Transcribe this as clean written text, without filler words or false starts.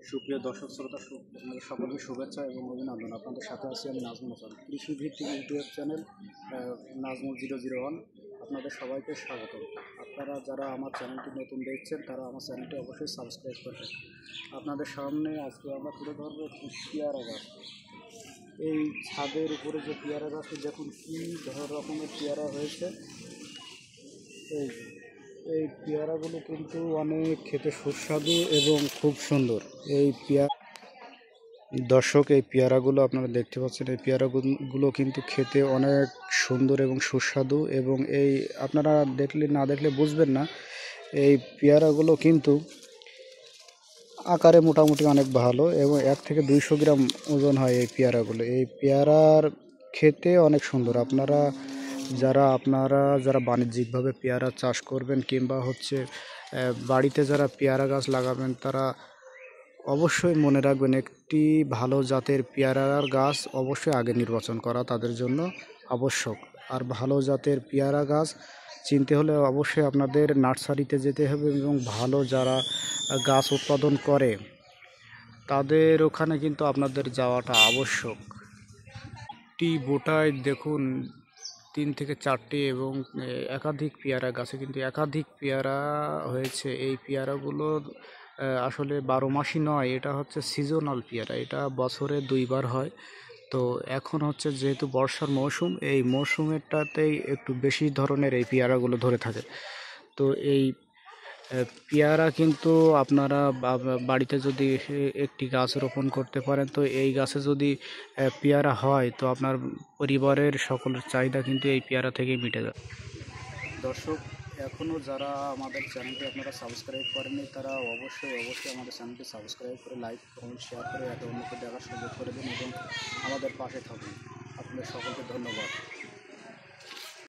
সুপ্রিয় দর্শক শ্রোতা আপনাদের সকলকে শুভেচ্ছা এবং অভিনন্দন। আপনাদের সাথে আছি আমি নাজমুল হাসান, কৃষিভিত্তিক ইউটিউব চ্যানেল নাজমুল 001। আপনাদের সবাইকে স্বাগত। আপনারা যারা আমার চ্যানেলটি নতুন দেখছেন তারা আমার চ্যানেলটি অবশ্যই সাবস্ক্রাইব করবেন। আপনাদের সামনে আজকে আমরা তুলে ধরবো পেয়ারা গাছ। এই ছাদের উপরে যে পেয়ারা গাছটি দেখুন কী রকমের পেয়ারা হয়েছে। এই পেয়ারাগুলো কিন্তু অনেক খেতে সুস্বাদু এবং খুব সুন্দর। দর্শক, এই পেয়ারাগুলো আপনারা দেখতে পাচ্ছেন, এই পেয়ারাগুলো কিন্তু খেতে অনেক সুন্দর এবং সুস্বাদু, এবং এই আপনারা না দেখলে বুঝবেন না। এই পেয়ারাগুলো কিন্তু আকারে মোটামুটি অনেক ভালো এবং 1 থেকে 200 গ্রাম ওজন হয় এই পেয়ারাগুলো। এই পেয়ারার খেতে অনেক সুন্দর। আপনারা যারা বাণিজ্যিকভাবে পেয়ারা চাষ করবেন কিংবা বাড়িতে যারা পেয়ারা গাছ লাগাবেন, তারা অবশ্যই মনে রাখবেন একটি ভালো জাতের পেয়ারার গাছ অবশ্যই আগে নির্বাচন করা তাদের জন্য আবশ্যক। আর ভালো জাতের পেয়ারা গাছ চিনতে হলে অবশ্যই আপনাদের নার্সারিতে যেতে হবে এবং ভালো যারা গাছ উৎপাদন করে তাদের ওখানে কিন্তু আপনাদের যাওয়াটা আবশ্যক। বোটায় দেখুন 3 থেকে 4টি এবং একাধিক পেয়ারা গাছে কিন্তু একাধিক পেয়ারা হয়েছে। এই পেয়ারাগুলোর আসলে 12 মাসই নয়, এটা হচ্ছে সিজনাল পেয়ারা, এটা বছরে 2 বার হয়। তো এখন যেহেতু বর্ষার মৌসুম, এই মৌসুমেরটাতেই একটু বেশি ধরনের এই পেয়ারাগুলো ধরে থাকে। তো এই পেয়ারা কিন্তু আপনারা বাড়িতে যদি একটি গাছ রোপণ করতে পারেন, তো এই গাছে যদি পেয়ারা হয় তো আপনার পরিবারের সকলের চাহিদা কিন্তু এই পেয়ারা থেকেই মিটে যায়। দর্শক, এখনও যারা আমাদের চ্যানেলটি আপনারা সাবস্ক্রাইব করেননি তারা অবশ্যই আমাদের চ্যানেলটি সাবস্ক্রাইব করে লাইক কমেন্ট শেয়ার করে অন্যকে দেখার সুযোগ করে দিন এবং আমাদের পাশে থাকুন। আপনাদের সকলকে ধন্যবাদ।